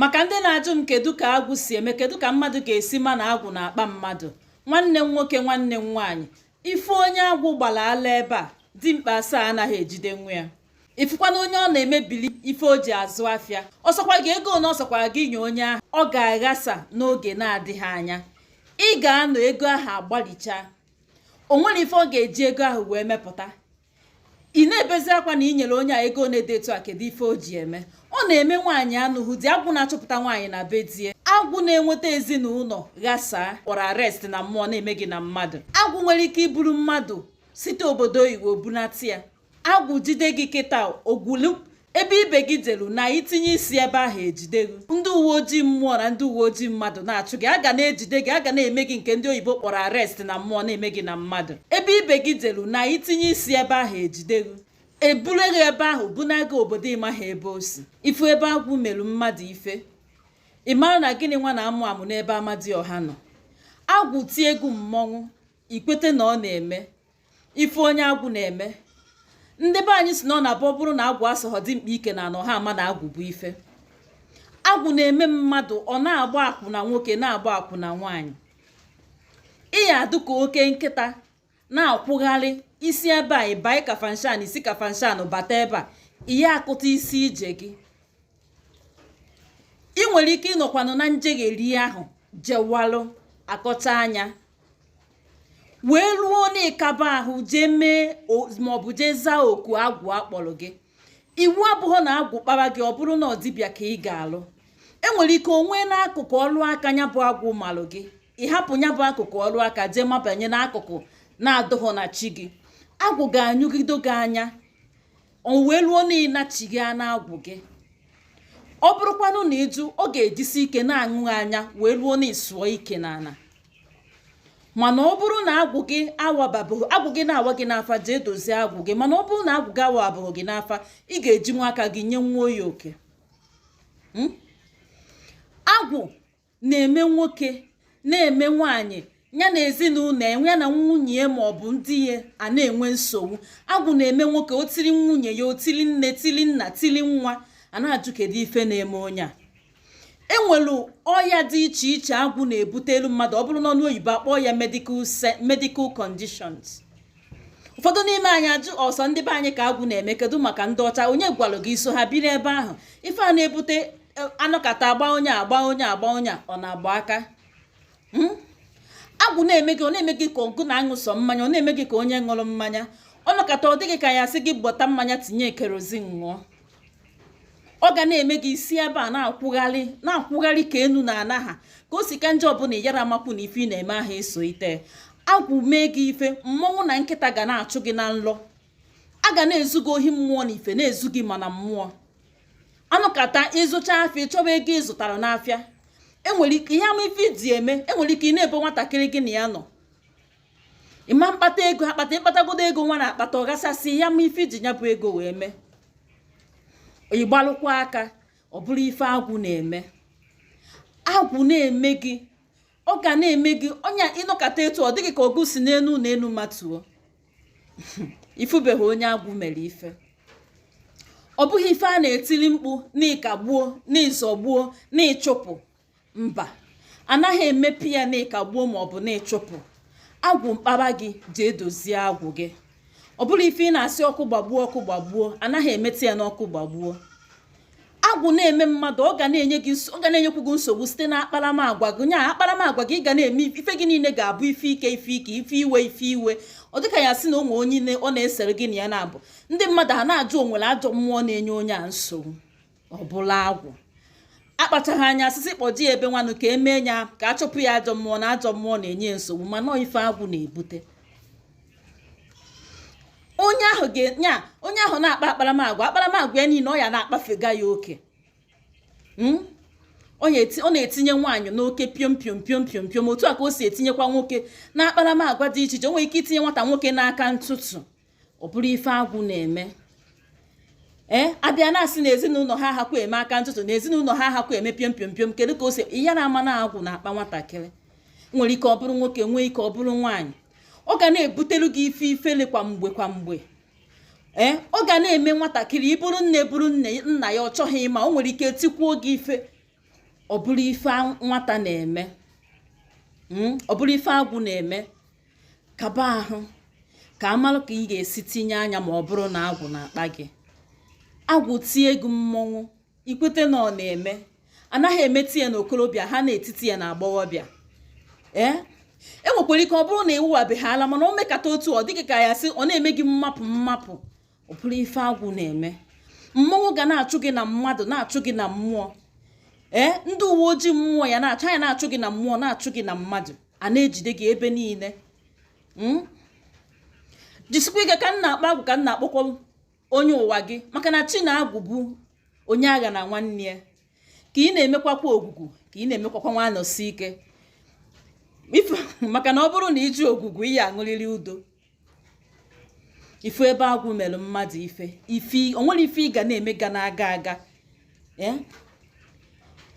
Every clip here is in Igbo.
maka ndị na-ajụ m kedu ka agwụ si eme, kedu ka mmadụ ga-esi ma na agwụ na-akpa mmadụ. Nwanne m nwoke, nwanne m nwaanyị, ife onye agwụ gbara ala ebe a dimkpa asaa anaghị ejide nwa ya. Ifukwana onye ọ na-emebili ife o ji azụ afịa, ọsọkwa gị ego na ọsọkwara gị nye onye ahụ, ọ ga-aghasa n'oge na-adịghị anya. Ị ga-anọ ego ahụ agbalichaa, o nwere ife ọ ga-eji ego ahụ wee mepụta. Ị na-ebezi akwa na ị nyere onye a ego na-edetu a, kedu ife o ji eme? Ọ na-eme nwaanyị anụhụ di. Agwụ na-achọpụta nwaanyị na be die. Agwụ na-enweta ezinụlọ ghasaa, kpọrọ arrest na mmụọ na-eme gị na mmadụ. Agwụ nwere ike iburu mmadụ site obodo oyibo bunata ya. Agwụ jide gị kịta ogwulu ebe ibe gị delu na itinye isi ebe ahụ ejide gị. Ndị uwe ojii mmụọ na ndị uwe ojii mmadụ na-achụ gị, a ga na-ejide gị, a ga na-eme gị nke ndị oyibo kpọrọ arrest na mmụọ na-eme gị na mmadụ. Ebe ibe gị delu na itinye isi ebe ahụ ejide gị, eburu gị ebe ahụ bunaga obodo ịmaghị ebe o si. Ifu ebe agwụ merụ mmadụ ife, ị mara na gịnị nwa na-amụ amụ n'ebe Amadioha nọ. Agwụ tie egwu mmọnwụ, ikwete na ọ na-eme ife onye agwụ na-eme. Ndị be anyị si na ọ na-abụ ọ bụrụ na agwụ asọghọ dimkpa ike na anọ ha ama na agwụ bụ ife. Agwụ na-eme mmadụ ọ na-agba akwụna nwoke na-agba akwụna nwaanyị. Ịya adụ ka oke nkịta na-akwụgharị isi ebe a, ịba kafanshan isi kafanshan bata ebe a, ihe akụta isi ije gị. Ị nwere ike ịnọkwanụ na njegheri ahụ jewalụ akọcha anya wee ruo n'ịkaba ahụ jee mee maọbụ jee zaa oku agwụ akpọrọ gị. Iwu abụghị na agwụ kpara gị ọ bụrụ na ọ dibịa ka ị ga-alụ. Enwere ike onwe n'akụkụ ọlụ aka ya bụ agwụ malụ gị, ịhapụ ya bụ akụkụ ọlụ aka jee mabanye n'akụkụ na-adụghọ na chi gị. Agwụ ga-anyụgido gị anya, o wee ruo n'ịnachi gị na agwụ gị. Ọ bụrụkwanụ na ịjụ, ọ ga-ejisi ike na-aṅụ anya wee ruo n'ịsụọ ike n'ala. Mana ọ bụrụ na agwụ gị agwụ gị na-awa gị n'afa, jee dozie agwụ gị. Mana ọ bụrụ na agwụ gị awabụghị gị n'afa, ị ga-eji nwa aka gị nye nwa oyi oke. Agwụ na-eme nwoke na-eme nwaanyị ya na ezinụlọ enwe na nwunye maọbụ ndị ya a na-enwe nsogbu. Agwụ na-eme nwoke o tiri nwunye ya, o tiri nne, tiri nna, tiri nwa, a na-ajụ kedu ife na-eme onye a. Enwelu ọya dị iche iche agwụ na-ebutelu mmadụ, ọ bụrụ n'ọnụ oyibo akpọ ya medical conditions. Ụfọdụ n'ime anyị ajụ ọsọ ndị be anyị ka agwụ na-eme, kedu maka ndị ọcha? Onye gwalụ gị so ha biri ebe ahụ? Ife a na-ebute anọkata agba onye agba onye agba onye ọ na-agba aka. Agwụ na-eme gị, ọ na-eme gị ka ọgụ na-aṅụ sọ mmanya, ọ na-eme gị ka onye ṅụrụ mmanya. Ọ nọkata ọ dịghị ka ya sị gị gbọta mmanya tinye kerozin ṅụọ. Ọ ga na-eme gị isi ebe a na-akwụgharị ka enu na ana ha, ka o si ka nje ọbụla yara amakwu na ife ị na-eme ahụ eso ite. Agwụ mee gị ife, mmọnwụ na nkịta ga na-achụ gị na nlọ. A ga na-ezu gị ohi mmụọ na ife na-ezu gị mana mmụọ. Anụkata ịzụcha afịa, ịchọba ego ị zụtara n'afịa. Enwere ike ihe ama ife dị eme, enwere ike ị na-ebo nwatakịrị gị na ya nọ. Ịma mkpata ego akpata, ịkpatagodo ego nwa na-akpata, ọ gasasị ihe ama ife ji ya bụ ego wee mee. Ịgbalụkwa aka, ọ bụrụ ife agwụ na-eme. Agwụ na-eme gị, ọ ga na-eme gị onye ịnọkata etu ọ dịghị ka ọgụ si n'enu na enu matuo. Ifubeghị onye agwụ mere ife. Ọ bụghị ife a na-etili mkpu n'ịkagbuo, n'ịzọgbuo, n'ịchụpụ. Mba, anaghị emepe ya n'ịkagbuo maọbụ n'ịchụpụ. Agwụ mkpara gị jee dozie agwụ gị. Ọ bụrụ ife ị na-asị ọkụ gbagbuo, anaghị emeti ya n'ọkụ gbagbuo. Agwụ na-eme mmadụ, ọ ga na-enyekwu gị nsogbu site na akparamagwa gị. Nya akparamagwa gị ga na-eme ife gị niile ga-abụ ife ike, ife iwe. Ọ dịka ya sị na ụmụ onye ọ na-esere gị na ya na-abụ ndị mmadụ ha na-ajụ onwere ajọ mmụọ na-enye onye a nsogbu. Ọ bụla agwụ akpachaghị anya asịsị kpọji ebe nwanụ ka emee ya ka achọpụ ya ajọ mmụọ na ajọ mmụọ na-enye nsogbu, mana ife agwụ na-ebute. Onye ahụ na-akpa akparamagwa ya niile ọ ya na-akpafega ya oke. Ọ na-etinye nwaanyị n'oke piom. Otu a ka o si etinyekwa nwoke na akparamagwa dị iche iche. O nwere ike itinye nwata nwoke n'aka ntụtụ. Ọ bụrụ ife agwụ na-eme. Abịa na-asị na ezinụlọ ha ahakwa eme aka ntụtụ, na ezinụlọ ha ahakwa eme piom. Kedu ka o si ya na-ama na agwụ na-akpa nwatakịrị? Nwere ike ọ bụrụ nwoke, nwee ike ọ bụrụ nwaanyị. Ọ ga na-ebutelu gị ife ifele kwa mgbe. Ọ ga na-eme nwatakịrị iburu nne nna ya ọ chọghị ịma, o nwere ike tikwuo gị ife ọ bụrụ ife nwata na-eme ọ bụrụ ife agwụ na-eme, kaba ahụ ka amalụ ka ị ga-esi tinye anya ma ọ bụrụ na agwụ na-akpa gị. Agwụ tie gị mmọnwụ, ikwete na ọ na-eme, anaghị emeti ya n'okorobịa, ha na-etiti ya na agbọghọbịa. Enwekwara ike ọ bụrụ na ịwụwabeghị ala, mana o mekata otu ọ dịghị ka ya sị ọ na-eme gị mmapụ. Ọ bụrụ ife agwụ na-eme. Mmọnwụ ga na-achụ gị na mmadụ, na-achụ gị na mmụọ. Ndị uwe ojii mmụọ ya na-achụ, ya na-achụ gị na mmụọ, na-achụ gị na mmadụ, a na-ejide gị ebe niile. Jisikwa ike ka m na-akpa agwụ, ka m na-akpọkwa onye ụwa gị, maka na chi na-agwụ bụ onye agha na nwanne ya. Ka ị na-emekwakwa ogwugwu, ka ị na-emekwakwa nwanọsi ike. Maka na ọ bụrụ na iji ogwugwu, ihe aṅụrịrị udo. Ifu ebe agwụ mere mmadụ o nwere ife ị ga na-eme ga na-aga aga.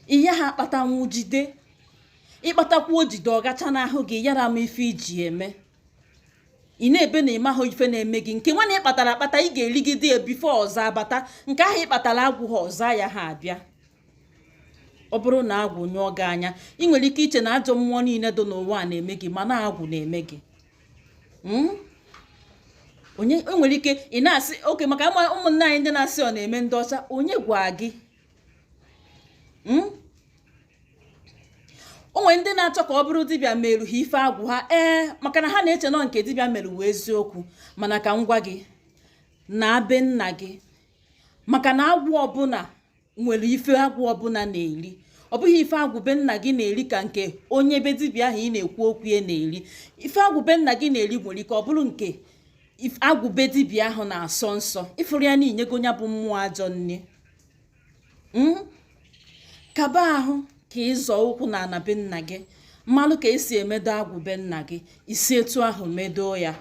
Ihe ha akpatanwu jide, ịkpatakwa ojide ọ gacha n'ahụ gị, yara m ife iji eme. Ị na-ebe na ịmahụ ife na-eme gị, nke nwanne ị kpatara akpata ị ga-erigide ya bifo ọzọ abata, nke ahụ ị kpatara agwụ ha ọzọ ya ha abịa. Ọ bụrụ na agwụ nyụọ gị anya, ị nwere ike iche na ajọ mmụọ niile dị n'ụwa a na-eme gị, mana agwụ na-eme gị. Onye nwere ike ị na-asị oke, maka ụmụnne anyị ndị na-asị ọ na-eme ndị ọcha, onye gwa gị? Onwe ndị na-achọ ka ọ bụrụ dibịa merụ ha ife agwụ ha, maka na ha na-eche nọ nke dibịa merụ wee eziokwu. Mana ka m gwa gị na be nna gị, maka na agwụ ọbụla nwere ife agwụ ọbụla na-eri. Ọ bụghị ife agwụ be nna gị na-eri ka nke onye be dibịa ahụ ị na-ekwu okwu ya na-eri. Ife agwụ be nna gị na-eri nwere ike ọ bụrụ nke agwụ be dibịa ahụ na-asọ nsọ, ifuru ya n'inyego ya bụ mmụọ ajọ nne. Kaba ahụ ka ịzọ ụkwụ na ana be nna gị, mmalụ ka esi emedo agwụ be nna gị, isi etu ahụ medoo ya.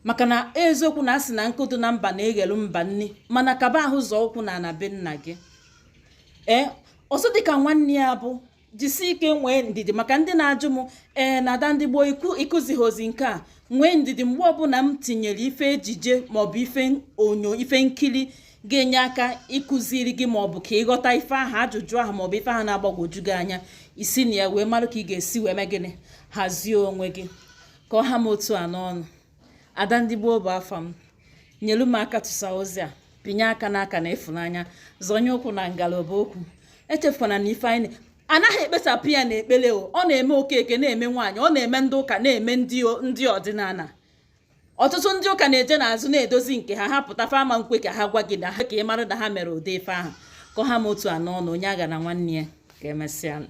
Maka na eziokwu na asị na nkụdụ na mba na-eghelu mba nni, mana kaba ahụ zọ ụkwụ na ana be nna gị. Ọzọ dịka nwanne ya bụ jisi ike nwee ndidi, maka ndị na-ajụ m na ada ndị gboo ịkụzighozi nke a. Nwee ndidi mgbe ọbụla m tinyere ife ejije maọbụ ife onyo, ife nkiri ga-enye aka ịkụziri gị maọbụ ka ịghọta ife ahụ, ajụjụ ahụ maọbụ ife ahụ na-agbagwoju gị anya, isi na ya wee marụ ka ị ga-esi wee mee gịnị, hazie onwe gị ka ọ ha m otu a n'ọnụ. Ada ndị gboo bụ afa m. Nyelu m aka tụsa ozi a, pinye aka n'aka na ịfụnanya, zọnye ụkwụ na ngalaba okwu. Echefuna na ife anyị anaghị ekpesapụ ya na ekpele. Ọ na-eme okeke, na-eme nwaanyị, ọ na-eme ndị ụka, na-eme ndị ọdịnala. Ọtụtụ ndị ụka na-eje n'azụ na-edozi nke ha, hapụta fama nkwe ka ha gwa gị na ha ka ị mara na ha mere ụdị ife ahụ. Ka ọ ha m otu a n'ọnụ, onye agha na nwanne ya. Ka emesịa.